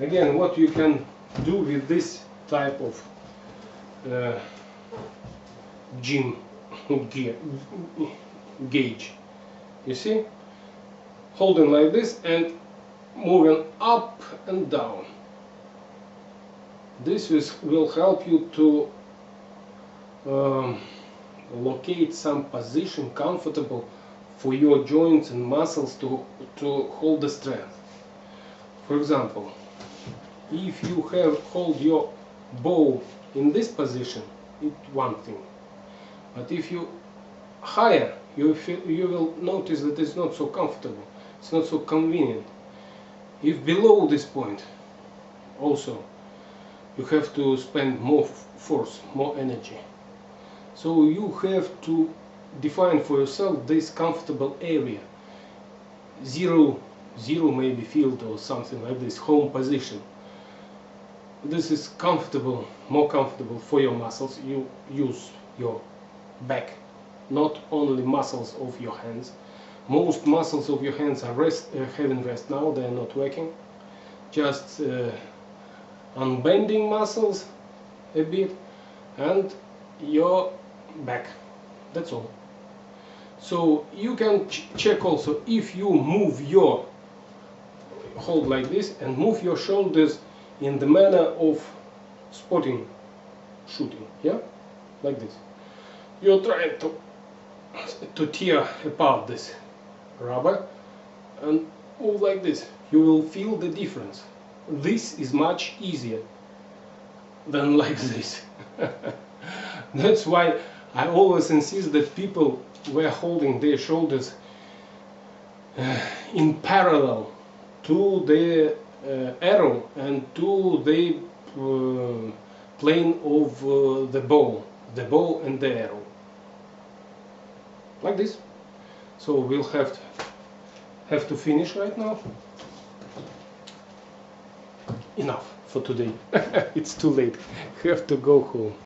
Again, what you can do with this type of gym gauge, you see, holding like this and moving up and down. This will help you to locate some position comfortable for your joints and muscles to hold the strength. For example, if you hold your bow in this position, it's one thing. But if you higher, you will notice that it's not so comfortable. It's not so convenient. If below this point, also, you have to spend more force, more energy. So you have to define for yourself this comfortable area. Zero maybe field or something like this, home position. This is comfortable, more comfortable for your muscles. You use your back, not only muscles of your hands. Most muscles of your hands are having rest now, they are not working. Just unbending muscles a bit and your back, that's all. So you can check also if you move your hold like this and move your shoulders in the manner of spotting shooting, yeah, like this. You're trying to tear apart this rubber and move like this. You will feel the difference. This is much easier than like this. That's why I always insist that people were holding their shoulders in parallel to the arrow and to the plane of the bow and the arrow, like this. So we'll have to finish right now. Enough for today. It's too late. Have to go home.